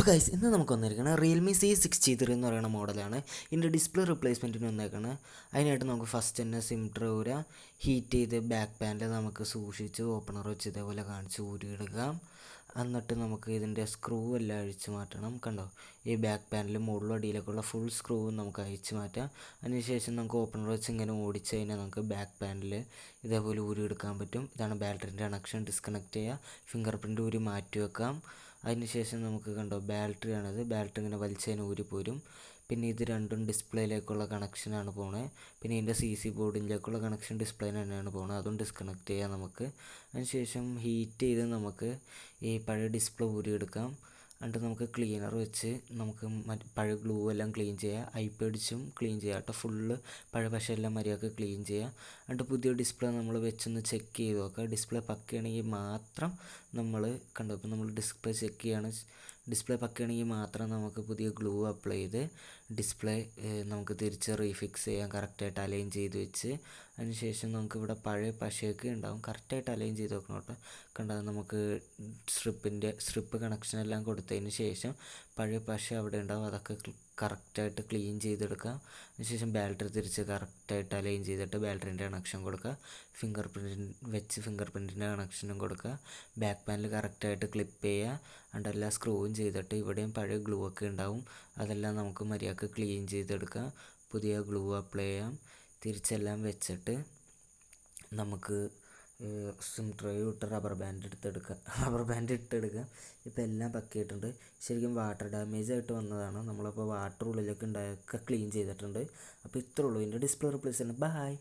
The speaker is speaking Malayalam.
അപ്പോൾ ഗൈസ് ഇന്ന് നമുക്ക് വന്നിരിക്കുന്നത് റിയൽമി C63 എന്ന് പറയുന്ന മോഡലാണ്. ഇതിൻ്റെ ഡിസ്പ്ലേ റിപ്ലേസ്മെൻറ്റിന് വന്നേക്കുന്നത്. അതിനായിട്ട് നമുക്ക് ഫസ്റ്റ് തന്നെ സിം ട്രേ ഊരാ, ഹീറ്റ് ചെയ്ത് ബാക്ക് പാനൽ നമുക്ക് സൂക്ഷിച്ച് ഓപ്പണർ വെച്ച് ഇതേപോലെ കാണിച്ച് ഊരിയെടുക്കാം. എന്നിട്ട് നമുക്ക് ഇതിൻ്റെ സ്ക്രൂ എല്ലാം അഴിച്ചു മാറ്റണം. കണ്ടോ, ഈ ബാക്ക് പാനൽ മുകളിലും അടിയിലേക്കുള്ള ഫുൾ സ്ക്രൂവും നമുക്ക് അഴിച്ചു മാറ്റാം. അതിനുശേഷം നമുക്ക് ഓപ്പണർ വെച്ച് ഇങ്ങനെ ഓടിച്ച് കഴിഞ്ഞാൽ നമുക്ക് ബാക്ക് പാനൽ ഇതേപോലെ ഊരിയെടുക്കാൻ പറ്റും. ഇതാണ് ബാറ്ററിൻ്റെ കണക്ഷൻ. ഡിസ്കണക്ട് ചെയ്യുക, ഫിംഗർ പ്രിൻ്റ് ഊരി മാറ്റി വെക്കാം. അതിനുശേഷം നമുക്ക് കണ്ടോ ബാറ്ററിയാണിത്. ബാറ്ററി ഇങ്ങനെ വലിച്ചതിന് ഊരിപ്പോരും. പിന്നെ ഇത് രണ്ടും ഡിസ്പ്ലേയിലേക്കുള്ള കണക്ഷനാണ് പോണത്. പിന്നെ ഇതിൻ്റെ CC ബോർഡിലേക്കുള്ള കണക്ഷൻ ഡിസ്പ്ലേന് തന്നെയാണ് പോകുന്നത്. അതും ഡിസ്കണക്ട് ചെയ്യാം നമുക്ക്. അതിനുശേഷം ഹീറ്റ് ചെയ്ത് നമുക്ക് ഈ പഴയ ഡിസ്പ്ലേ ഊരിയെടുക്കാം. എന്നിട്ട് നമുക്ക് ക്ലീനർ വെച്ച് നമുക്ക് പഴയ ഗ്ലൂ എല്ലാം ക്ലീൻ ചെയ്യുക. അടിച്ചും ക്ലീൻ ചെയ്യുക കേട്ടോ. ഫുള്ള് പഴയ പശയെല്ലാം മര്യാദക്ക് ക്ലീൻ ചെയ്യുക. എന്നിട്ട് പുതിയ ഡിസ്പ്ലേ നമ്മൾ വെച്ചൊന്ന് ചെക്ക് ചെയ്ത് നോക്കുക. ഡിസ്പ്ലേ പക്കയാണെങ്കിൽ മാത്രം നമ്മൾ കണ്ടോ, ഇപ്പോൾ നമ്മൾ ഡിസ്പ്ലേ ചെക്ക് ചെയ്യുകയാണ്. ഡിസ്പ്ലേ പക്കയാണെങ്കിൽ മാത്രം നമുക്ക് പുതിയ ഗ്ലൂ അപ്ലൈ ചെയ്ത് ഡിസ്പ്ലേ നമുക്ക് തിരിച്ച് റീഫിക്സ് ചെയ്യാം. കറക്റ്റായിട്ട് അലൈൻ ചെയ്ത് വെച്ച് അതിനുശേഷം നമുക്കിവിടെ പഴയ പശയൊക്കെ ഉണ്ടാവും. കറക്റ്റായിട്ട് അലൈൻ ചെയ്ത് വെക്കണം കേട്ടോ. കണ്ടത് നമുക്ക് സ്ട്രിപ്പ് കണക്ഷനെല്ലാം കൊടുത്തതിന് ശേഷം പഴയ പശ അവിടെ ഉണ്ടാവും. അതൊക്കെ കറക്റ്റായിട്ട് ക്ലീൻ ചെയ്തെടുക്കാം. അതിനുശേഷം ബാറ്ററി തിരിച്ച് കറക്റ്റായിട്ട് അലൈൻ ചെയ്തിട്ട് ബാറ്ററിൻ്റെ കണക്ഷൻ കൊടുക്കുക. ഫിംഗർ പ്രിൻറ്റിൻ്റെ കണക്ഷനും കൊടുക്കുക. ബാക്ക് പാനൽ കറക്റ്റായിട്ട് ക്ലിപ്പ് ചെയ്യുക. എന്നിട്ട് എല്ലാ സ്ക്രൂവും ചെയ്തിട്ട് ഇവിടെയും പഴയ ഗ്ലൂ ഒക്കെ ഉണ്ടാവും. അതെല്ലാം നമുക്ക് മര്യാദക്ക് ക്ലീൻ ചെയ്തെടുക്കാം. പുതിയ ഗ്ലൂ അപ്ലൈ ചെയ്യാം. തിരിച്ചെല്ലാം വെച്ചിട്ട് നമുക്ക് സിം ട്രേ ഇട്ട് റബ്ബർ ബാൻഡ് ഇട്ടെടുക്കുക. ഇപ്പോൾ എല്ലാം പക്കിയിട്ടുണ്ട്. ശരിക്കും വാട്ടർ ഡാമേജ് ആയിട്ട് വന്നതാണ്. നമ്മളപ്പോൾ വാട്ടർ ഉള്ളിലേക്ക് ഉണ്ടായൊക്കെ ക്ലീൻ ചെയ്തിട്ടുണ്ട്. അപ്പോൾ ഇത്രേ ഉള്ളൂ ഇതിൻ്റെ ഡിസ്പ്ലേ റിപ്ലേസ് ചെയ്യുന്നത്. ബൈ.